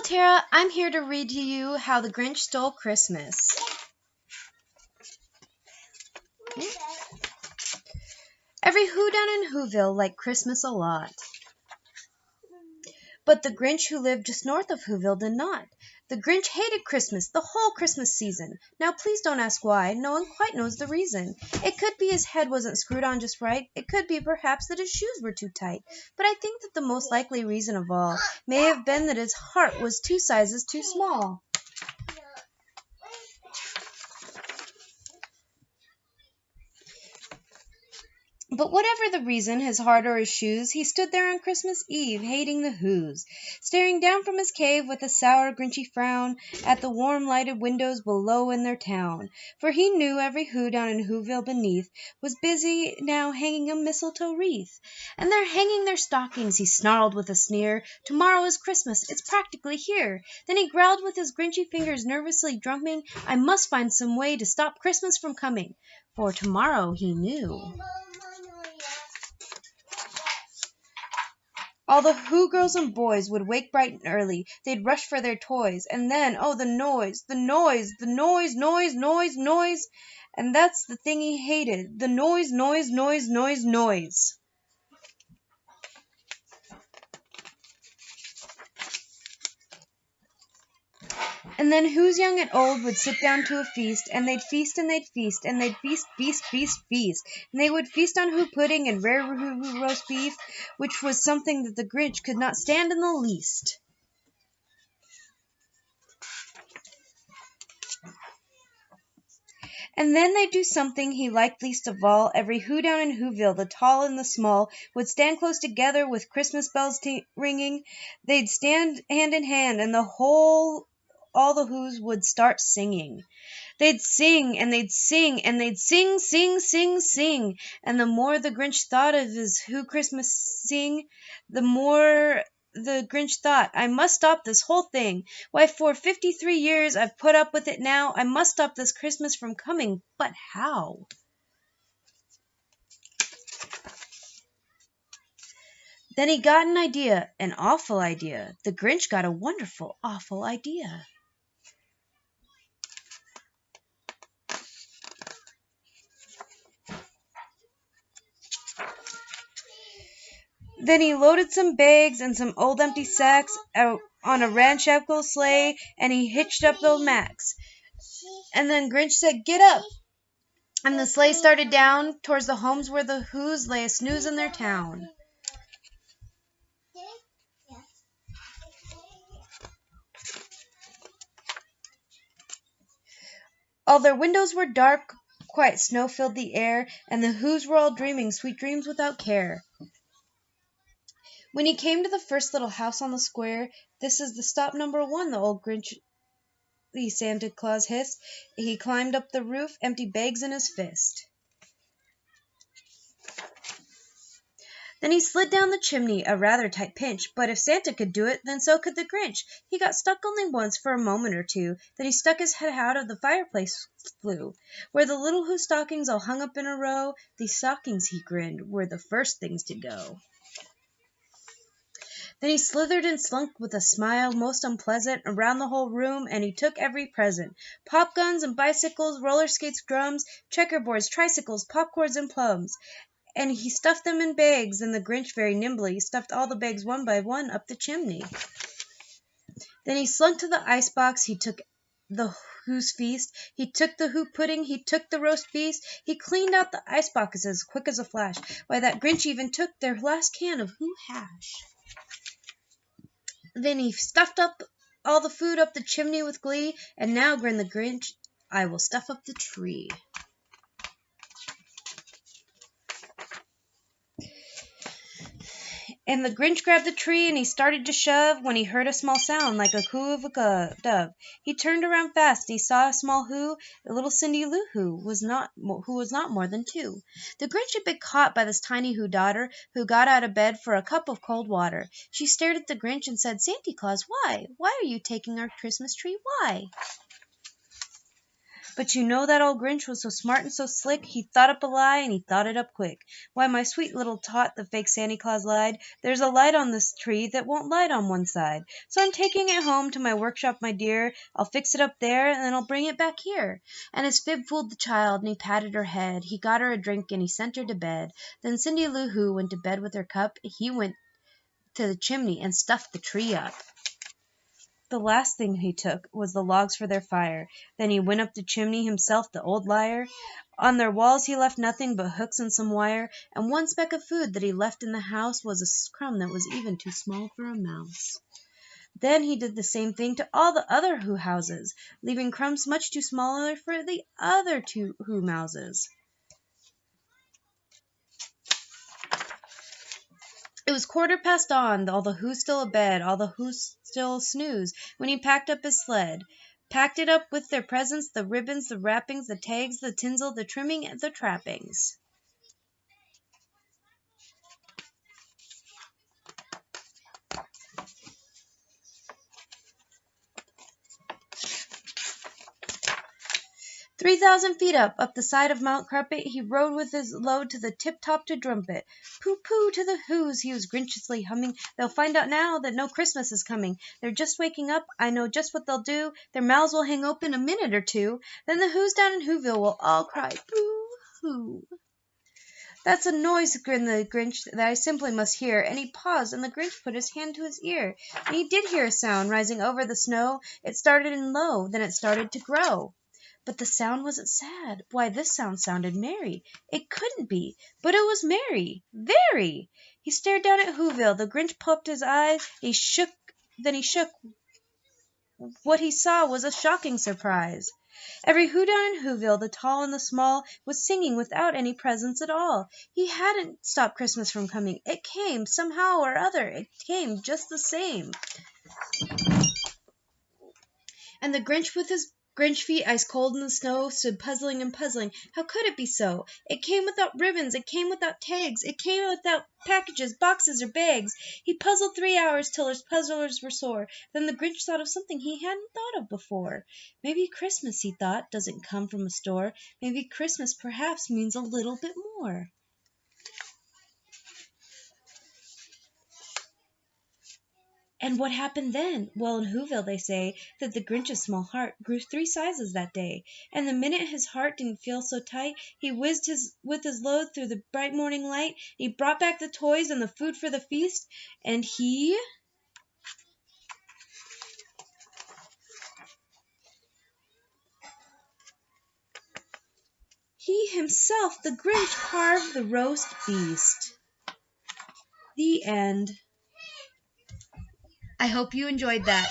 Hello, Tara. I'm here to read to you How the Grinch Stole Christmas. Every Who down in Whoville liked Christmas a lot. But the Grinch who lived just north of Whoville did not. The Grinch hated Christmas, the whole Christmas season. Now please don't ask why, no one quite knows the reason. It could be his head wasn't screwed on just right, it could be perhaps that his shoes were too tight. But I think that the most likely reason of all may have been that his heart was 2 sizes too small. But whatever the reason, his heart or his shoes, he stood there on Christmas Eve, hating the Whos, staring down from his cave with a sour, grinchy frown at the warm lighted windows below in their town. For he knew every Who down in Whoville beneath was busy now hanging a mistletoe wreath. And they're hanging their stockings, he snarled with a sneer. Tomorrow is Christmas, it's practically here. Then he growled with his grinchy fingers nervously drumming, I must find some way to stop Christmas from coming. For tomorrow, he knew. All the Who girls and boys would wake bright and early. They'd rush for their toys. And then, oh, the noise, the noise, the noise, noise, noise, noise. And that's the thing he hated. The noise, noise, noise, noise, noise. And then Who's young and old would sit down to a feast, and they'd feast and they'd feast, and they'd feast, feast, feast, feast. And they would feast on Who pudding and rare Who roast beef, which was something that the Grinch could not stand in the least. And then they'd do something he liked least of all. Every Who down in Whoville, the tall and the small, would stand close together with Christmas bells ringing. They'd stand hand in hand, and all the Whos would start singing. They'd sing, and they'd sing, and they'd sing, sing, sing, sing. And the more the Grinch thought of his Who Christmas sing, the more the Grinch thought, I must stop this whole thing. Why, for 53 years I've put up with it now. I must stop this Christmas from coming. But how? Then he got an idea, an awful idea. The Grinch got a wonderful, awful idea. Then he loaded some bags and some old empty sacks out on a ramshackle sleigh, and he hitched up the Max. And then Grinch said, get up! And the sleigh started down towards the homes where the Whos lay a snooze in their town. All their windows were dark, quiet snow filled the air, and the Whos were all dreaming sweet dreams without care. When he came to the first little house on the square, this is the stop number 1, the old Grinch, the Santa Claus hissed. He climbed up the roof, empty bags in his fist. Then he slid down the chimney, a rather tight pinch, but if Santa could do it, then so could the Grinch. He got stuck only once for a moment or two, then he stuck his head out of the fireplace flue, where the little Who stockings all hung up in a row. These stockings, he grinned, were the first things to go. Then he slithered and slunk with a smile most unpleasant around the whole room, and he took every present. Pop guns and bicycles, roller skates, drums, checkerboards, tricycles, popcorns, and plums. And he stuffed them in bags, and the Grinch very nimbly stuffed all the bags one by one up the chimney. Then he slunk to the icebox, he took the Who's feast, he took the Who pudding, he took the roast beef, he cleaned out the icebox as quick as a flash. Why, that Grinch even took their last can of Who hash. Then he stuffed up all the food up the chimney with glee, and now, grinned the Grinch, I will stuff up the tree. And the Grinch grabbed the tree, and he started to shove, when he heard a small sound like a coo of a dove. He turned around fast, and he saw a small Who, a little Cindy Lou Who was not more than 2. The Grinch had been caught by this tiny Who daughter, who got out of bed for a cup of cold water. She stared at the Grinch and said, Santa Claus, why? Why are you taking our Christmas tree? Why? But you know that old Grinch was so smart and so slick, he thought up a lie and he thought it up quick. Why, my sweet little tot, the fake Santa Claus lied. There's a light on this tree that won't light on one side. So I'm taking it home to my workshop, my dear. I'll fix it up there and then I'll bring it back here. And his fib fooled the child and he patted her head. He got her a drink and he sent her to bed. Then Cindy Lou Who went to bed with her cup. He went to the chimney and stuffed the tree up. The last thing he took was the logs for their fire. Then he went up the chimney himself, the old liar. On their walls he left nothing but hooks and some wire, and one speck of food that he left in the house was a crumb that was even too small for a mouse. Then he did the same thing to all the other Who houses, leaving crumbs much too smaller for the other two Who mouses. It was 1/4 past, all the Who's still abed, all the Who's still snooze, when he packed up his sled. Packed it up with their presents, the ribbons, the wrappings, the tags, the tinsel, the trimming, and the trappings. 3,000 feet up the side of Mount Crumpet, he rode with his load to the tip-top to Drumpet. Pooh-pooh to the Who's, he was grinchiously humming. They'll find out now that no Christmas is coming. They're just waking up, I know just what they'll do. Their mouths will hang open a minute or two. Then the Who's down in Whoville will all cry, boo-hoo. That's a noise, grinned the Grinch, that I simply must hear. And he paused, and the Grinch put his hand to his ear. And he did hear a sound rising over the snow. It started in low, then it started to grow. But the sound wasn't sad. Why, this sound sounded merry. It couldn't be, but it was merry, very. He stared down at Whoville. The Grinch popped his eyes. Then he shook. What he saw was a shocking surprise. Every Who down in Whoville, the tall and the small, was singing without any presents at all. He hadn't stopped Christmas from coming. It came, somehow or other. It came just the same. And the Grinch with his Grinch feet ice cold in the snow stood puzzling and puzzling. How could it be so? It came without ribbons, it came without tags, it came without packages, boxes, or bags. He puzzled 3 hours till his puzzlers were sore. Then the Grinch thought of something he hadn't thought of before. Maybe Christmas, he thought, doesn't come from a store. Maybe Christmas perhaps means a little bit more. And what happened then? Well, in Whoville they say that the Grinch's small heart grew 3 sizes that day. And the minute his heart didn't feel so tight, he whizzed with his load through the bright morning light. He brought back the toys and the food for the feast, and he himself, the Grinch, carved the roast beast. The end. I hope you enjoyed that.